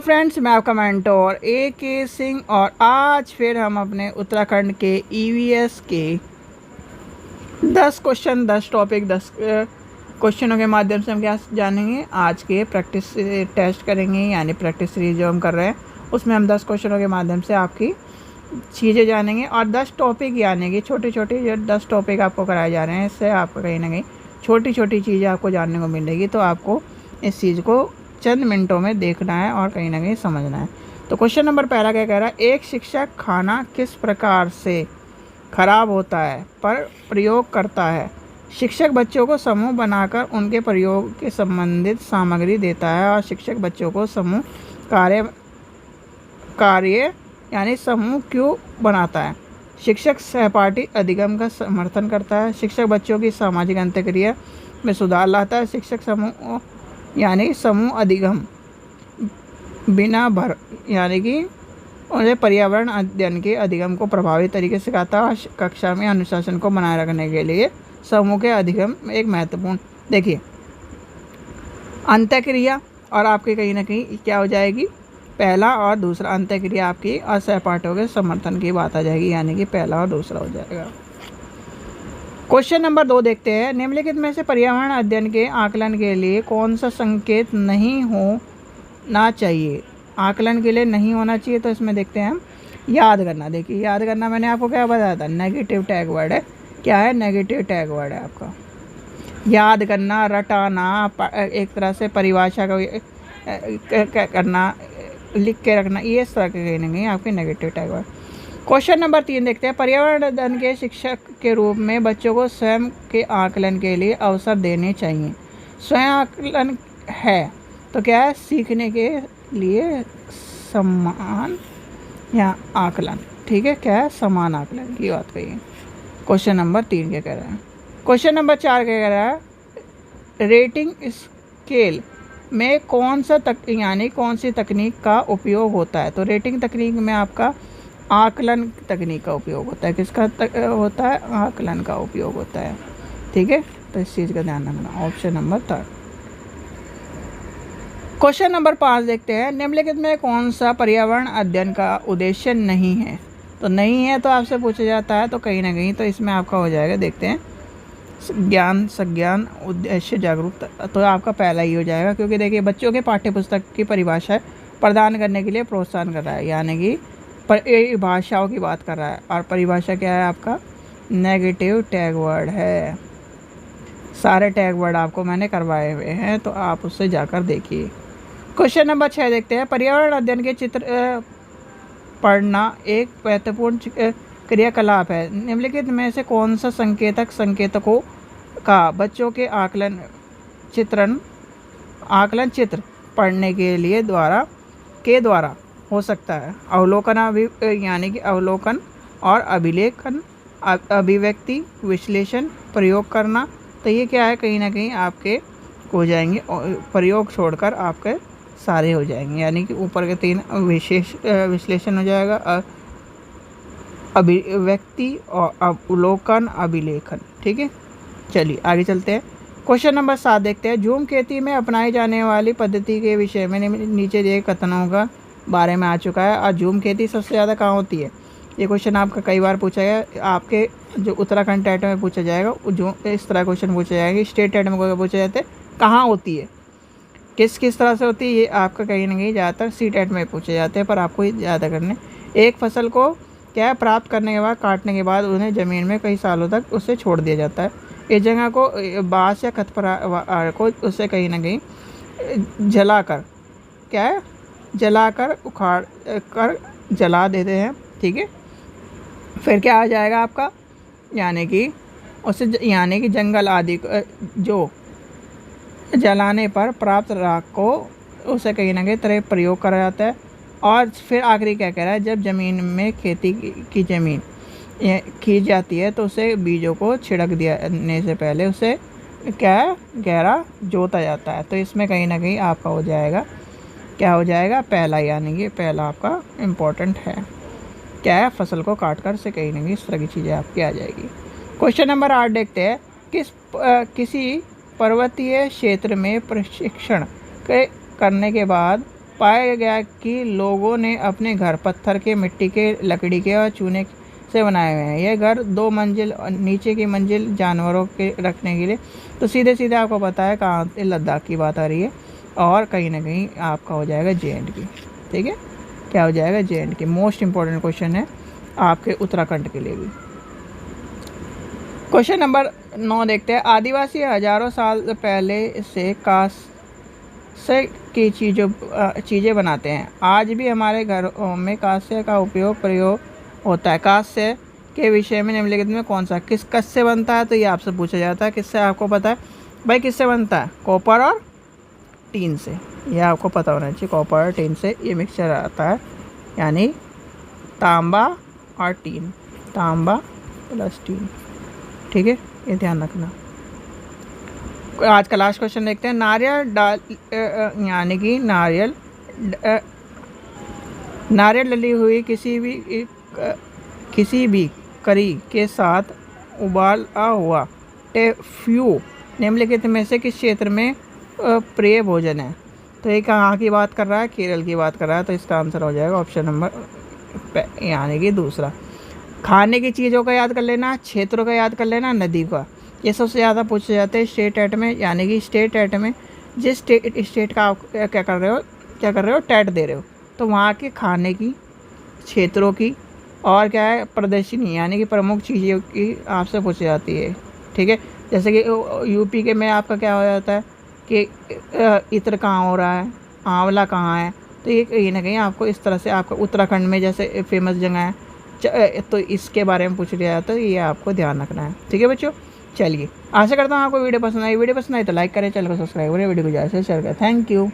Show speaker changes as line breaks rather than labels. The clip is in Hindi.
फ्रेंड्स, मैं आपका मेंटोर AK सिंह और आज फिर हम अपने उत्तराखंड के EVS के 10 क्वेश्चन 10 टॉपिक 10 क्वेश्चनों के माध्यम से हम क्या जानेंगे। आज के प्रैक्टिस टेस्ट करेंगे, यानी प्रैक्टिस सीरीज जो हम कर रहे हैं उसमें हम 10 क्वेश्चनों के माध्यम से आपकी चीज़ें जानेंगे और 10 टॉपिक यानी कि छोटी छोटी जो 10 टॉपिक आपको कराए जा रहे हैं, इससे आपको कहीं ना कहीं छोटी छोटी चीज़ें आपको जानने को मिलेगी। तो आपको इस चीज़ को चंद मिनटों में देखना है और कहीं ना कहीं समझना है। तो क्वेश्चन नंबर पहला क्या कह रहा है, एक शिक्षक खाना किस प्रकार से खराब होता है पर प्रयोग करता है। शिक्षक बच्चों को समूह बनाकर उनके प्रयोग के संबंधित सामग्री देता है और शिक्षक बच्चों को समूह कार्य यानी समूह क्यों बनाता है। शिक्षक सहपाठी अधिगम का समर्थन करता है। शिक्षक बच्चों की सामाजिक अंतःक्रिया में सुधार लाता है। शिक्षक समूह यानी समूह अधिगम बिना भर यानी कि उन्हें पर्यावरण अध्ययन के अधिगम को प्रभावी तरीके से सिखाता है। कक्षा में अनुशासन को बनाए रखने के लिए समूह के अधिगम एक महत्वपूर्ण, देखिए अंतःक्रिया और आपके कहीं ना कहीं क्या हो जाएगी, पहला और दूसरा अंतःक्रिया आपकी और सहपाठियों के समर्थन की बात आ जाएगी, यानी कि पहला और दूसरा हो जाएगा। क्वेश्चन नंबर 2 देखते हैं, निम्नलिखित में से पर्यावरण अध्ययन के आकलन के लिए कौन सा संकेत नहीं होना चाहिए। आकलन के लिए नहीं होना चाहिए तो इसमें देखते हैं हम याद करना। देखिए याद करना मैंने आपको क्या बताया था, नेगेटिव टैग वर्ड है। क्या है, नेगेटिव टैग वर्ड है आपका। याद करना, रटाना, एक तरह से परिभाषा का करना, लिख के रखना, ये इस तरह के कहीं ना कहीं आपके negative tag word. Question number 3 देखते हैं, पर्यावरण अध्ययन के शिक्षक के रूप में बच्चों को स्वयं के आकलन के लिए अवसर देने चाहिए। स्वयं आकलन है तो क्या है, सीखने के लिए समान या आकलन, ठीक है, क्या है, समान आकलन की बात कही है। क्वेश्चन नंबर 3 क्या कह रहा है। क्वेश्चन नंबर 4 क्या कह रहा है, रेटिंग स्केल में कौन सा यानी कौन सी तकनीक का उपयोग होता है। तो रेटिंग तकनीक में आपका आकलन तकनीक का उपयोग होता है। किसका होता है, आकलन का उपयोग होता है, ठीक है। तो इस चीज़ का ध्यान रखना। Option number 3। क्वेश्चन नंबर 5 देखते हैं, निम्नलिखित में कौन सा पर्यावरण अध्ययन का उद्देश्य नहीं है। तो नहीं है तो आपसे पूछा जाता है तो कहीं ना कहीं तो इसमें आपका हो जाएगा, देखते हैं ज्ञान संज्ञान उद्देश्य जागरूकता, तो आपका पहला ही हो जाएगा, क्योंकि देखिए बच्चों के पाठ्य पुस्तक की परिभाषा प्रदान करने के लिए प्रोत्साहन कर रहा है, यानी कि परिभाषाओं की बात कर रहा है। और परिभाषा क्या है आपका, नेगेटिव टैग वर्ड है। सारे टैग वर्ड आपको मैंने करवाए हुए हैं तो आप उससे जाकर देखिए। क्वेश्चन नंबर 6 देखते हैं, पर्यावरण अध्ययन के चित्र पढ़ना एक महत्वपूर्ण क्रियाकलाप है। निम्नलिखित में से कौन सा संकेतकों का बच्चों के आकलन चित्र पढ़ने के लिए द्वारा हो सकता है। अवलोकन यानी कि अवलोकन और अभिलेखन, अभिव्यक्ति, विश्लेषण, प्रयोग करना। तो ये क्या है, कहीं ना कहीं आपके हो जाएंगे, प्रयोग छोड़कर आपके सारे हो जाएंगे, यानी कि ऊपर के 3 विश्लेषण हो जाएगा, अभिव्यक्ति और अवलोकन, अभिलेखन, ठीक है। चलिए आगे चलते हैं। क्वेश्चन नंबर 7 देखते हैं, झूम खेती में अपनाई जाने वाली पद्धति के विषय में नीचे दिए कथनों का बारे में आ चुका है। और झूम खेती सबसे ज़्यादा कहाँ होती है, ये क्वेश्चन आपका कई बार पूछा गया, आपके जो उत्तराखंड टेट में पूछा जाएगा, जो इस तरह क्वेश्चन पूछे जाएंगे। स्टेट टेट में पूछे जाते हैं कहाँ होती है, किस तरह से होती है, ये आपका कहीं ना कहीं ज़्यादातर CTET में पूछे जाते हैं, पर आपको ज़्यादा करने। एक फसल को क्या प्राप्त करने के बाद, काटने के बाद उन्हें ज़मीन में कई सालों तक उसे छोड़ दिया जाता है। इस जगह को बाँस या खरपतवार को उससे कहीं ना कहीं जलाकर, क्या है, जलाकर उखाड़ कर जला देते हैं, ठीक है। फिर क्या आ जाएगा आपका, यानी कि जंगल आदि जो जलाने पर प्राप्त राख को उसे कहीं ना कहीं तरह प्रयोग करा जाता है। और फिर आखिरी क्या कह रहा है, जब ज़मीन में खेती की ज़मीन खींच जाती है तो उसे बीजों को छिड़क देने से पहले उसे क्या है, गहरा जोता जाता है। तो इसमें कहीं ना कहीं आपका हो जाएगा, क्या हो जाएगा, पहला, यानी कि पहला आपका इम्पोर्टेंट है, क्या है, फसल को काट कर से कहीं ना कहीं इस तरह की चीज़ें आपकी आ जाएगी। क्वेश्चन नंबर 8 देखते हैं, किसी पर्वतीय क्षेत्र में प्रशिक्षण करने के बाद पाया गया कि लोगों ने अपने घर पत्थर के, मिट्टी के, लकड़ी के और चूने से बनाए हुए हैं। यह घर 2 मंजिल और नीचे की मंजिल जानवरों के रखने के लिए, तो सीधे सीधे आपको पता है कहाँ, लद्दाख की बात आ रही है, और कहीं ना कहीं आपका हो जाएगा JNK। ठीक है, क्या हो जाएगा JNK। मोस्ट इंपॉर्टेंट क्वेश्चन है आपके उत्तराखंड के लिए भी। क्वेश्चन नंबर 9 देखते हैं। आदिवासी हजारों साल पहले से कांस्य की चीज़ें बनाते हैं। आज भी हमारे घरों में कांस्य का प्रयोग होता है। कांस्य के विषय में निम्नलिखित में कौन सा किससे बनता है? तो ये आपसे पूछा जाता है। किससे आपको पता है भाई, किससे बनता है? कॉपर और टीन से। ये आपको पता होना चाहिए, कॉपर और टीन से ये मिक्सचर आता है, यानी तांबा और टीन, तांबा प्लस टीन। ठीक है, ये ध्यान रखना। आज का लास्ट क्वेश्चन देखते हैं। नारियल डाल यानी कि नारियल डली हुई किसी भी करी के साथ उबाला हुआ टेफ्यू निम्नलिखित में से किस क्षेत्र में प्रिय भोजन है? तो ये कहाँ की बात कर रहा है? केरल की बात कर रहा है। तो इसका आंसर हो जाएगा ऑप्शन नंबर यानी कि दूसरा। खाने की चीज़ों का याद कर लेना, क्षेत्रों का याद कर लेना, नदी का। ये सबसे ज़्यादा पूछे जाते हैं स्टेट एट में, यानी कि स्टेट एट में जिस स्टेट का आप क्या कर रहे हो टैट दे रहे हो, तो वहाँ के खाने की, क्षेत्रों की, और क्या है प्रदर्शनी यानी कि प्रमुख चीज़ों की आपसे पूछी जाती है। ठीक है, जैसे कि यूपी के में आपका क्या हो जाता है कि इत्र कहाँ हो रहा है, आंवला कहाँ है। तो ये कहीं ना कहीं आपको इस तरह से, आपका उत्तराखंड में जैसे फेमस जगह है तो इसके बारे में पूछ लिया जाता है। ये आपको ध्यान रखना है। ठीक है बच्चों, चलिए आशा करता हूँ आपको वीडियो पसंद आई। वीडियो पसंद आई तो लाइक करें, चैनल को सब्सक्राइब करें, वीडियो को ज़्यादा से शेयर करें। Thank you.